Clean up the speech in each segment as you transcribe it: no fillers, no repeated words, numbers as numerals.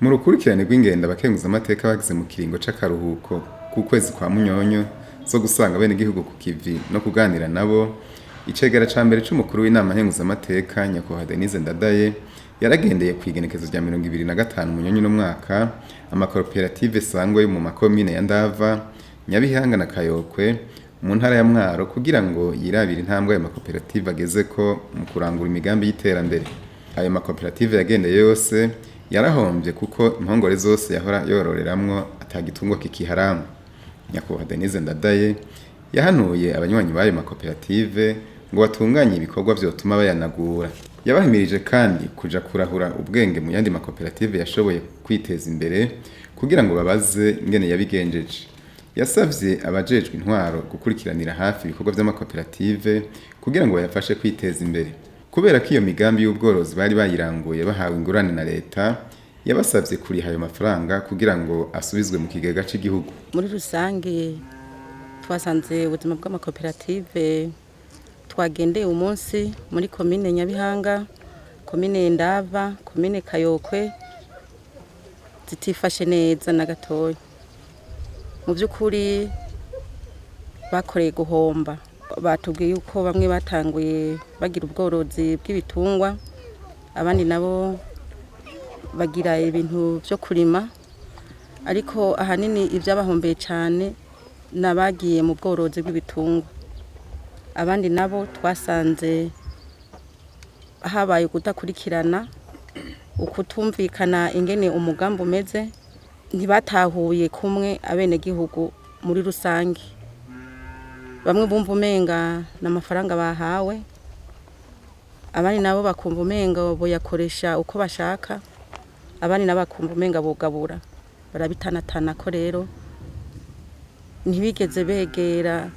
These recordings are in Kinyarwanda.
Mu rukurikirane rw'ingendo abakenguzamateka bagize mu kiringo c'akaruhuko k'ukwezi kwa Munyonyo zo gusanga abenegihugu ku kivi no kuganira nabo, icegera ca mbere c'umukuru w'inama nkenguzamateka Nyakubahwa Denise Ndadaye yaragendeye kw'igenekezo rya 25 Munyonyo uno mwaka amakoperative sangwa yo mu makomine ya Ndava, Nyabihanga na Kayokwe mu ntara ya Mwaro kugira ngo yirabire intambwe ayo makoperative agezeko mu kurangura imigambi y'iterambere. Ayo makoperative yagendeye yose yarahombye kuko impongore zose yahora yororeramwo atagitungwa kikiharamwo. Nyakubahwa Denise Ndadaye yahanuye abanywanyi b'ayo makoperative ngo batunganye ibikorwa vyotuma bayanagura. Yabahimirije kandi kuja kurahura ubwenge mu yandi makoperative yashoboye kwiteza imbere kugira ngo babaze ingene yabigenjeje. Yasavye abajejwe intwaro gukurikiranira hafi ibikorwa vy'amakoperative kugira ngo bayafashe kwiteza imbere. Kubera ko iyo migambi y'ubworozi bari bayiranguye bahawe ingurane na leta, yabasavye kuriha ayo mafaranga kugira ngo asubizwe mu kigega c'igihugu. Muri rusange twasanze ubuzima bw'amakoperative twagendeye umunsi muri komine Nyabihanga, komine Ndava, komine Kayokwe zitifashe neza na gatoya. Mu by'ukuri bakoreye guhomba. Batubwiye yuko bamwe batanguye bagira ubworozi bw'ibitungwa, abandi nabo bagira ibintu byo kurima, ariko ahanini ibyabahombeye cyane nabagiye mu bworozi bw'ibitungwa. Abandi nabo twasanze habaye kudakurikirana, ukutumvikana ingene umugambi umeze, ntibatahuye kumwe abenegihugu muri rusange. Bamwe bumva umenga n'amafaranga bahawe, abandi nabo bakumva umenga boyakoresha uko bashaka, abandi nabo bakumva umenga bogabura. Barabitanatana ko rero ntibigeze begera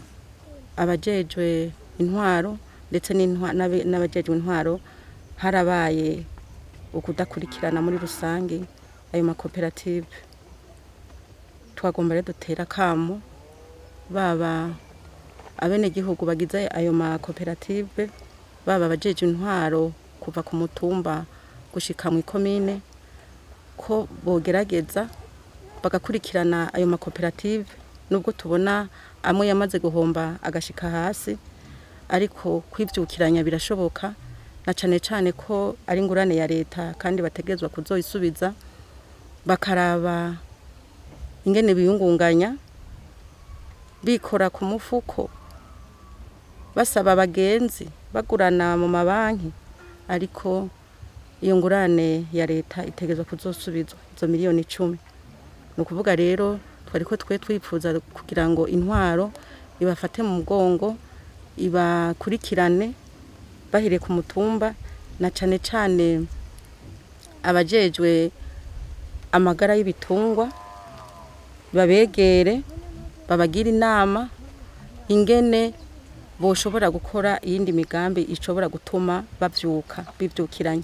abajejwe intwaro ndetse n'abajejwe intwaro. Harabaye ukudakurikirana muri rusange ayo makoperative. Twagomba rero dutera kamo baba abenegihugu bagize ayo makoperative, baba abajejwe intwaro kuva ku mutumba gushika mu ikomine, ko bogerageza bagakurikirana ayo makoperative. Nubwo tubona amwe yamaze guhomba agashika hasi, ariko kwivyukiranya birashoboka, na cane cane ko ari ingurane ya leta kandi bategezwa kuzoyisubiza. Bakaraba ingene biyungunganya, bikora ku mufuko, basaba abagenzi, bagurana mu mabanki, ariko iyo ngurane ya leta itegezwa kuzosubizwa izo miliyoni 10. Nukuvuga rero twariko twipfuza kugira ngo intwaro ibafate mu mugongo, ibakurikirane bahire ku mutumba, na cane cane abajejwe amagara y'ibitungwa babegere, babagira inama ingene boshobora gukora iyindi migambi ishobora gutuma bivyukiranya.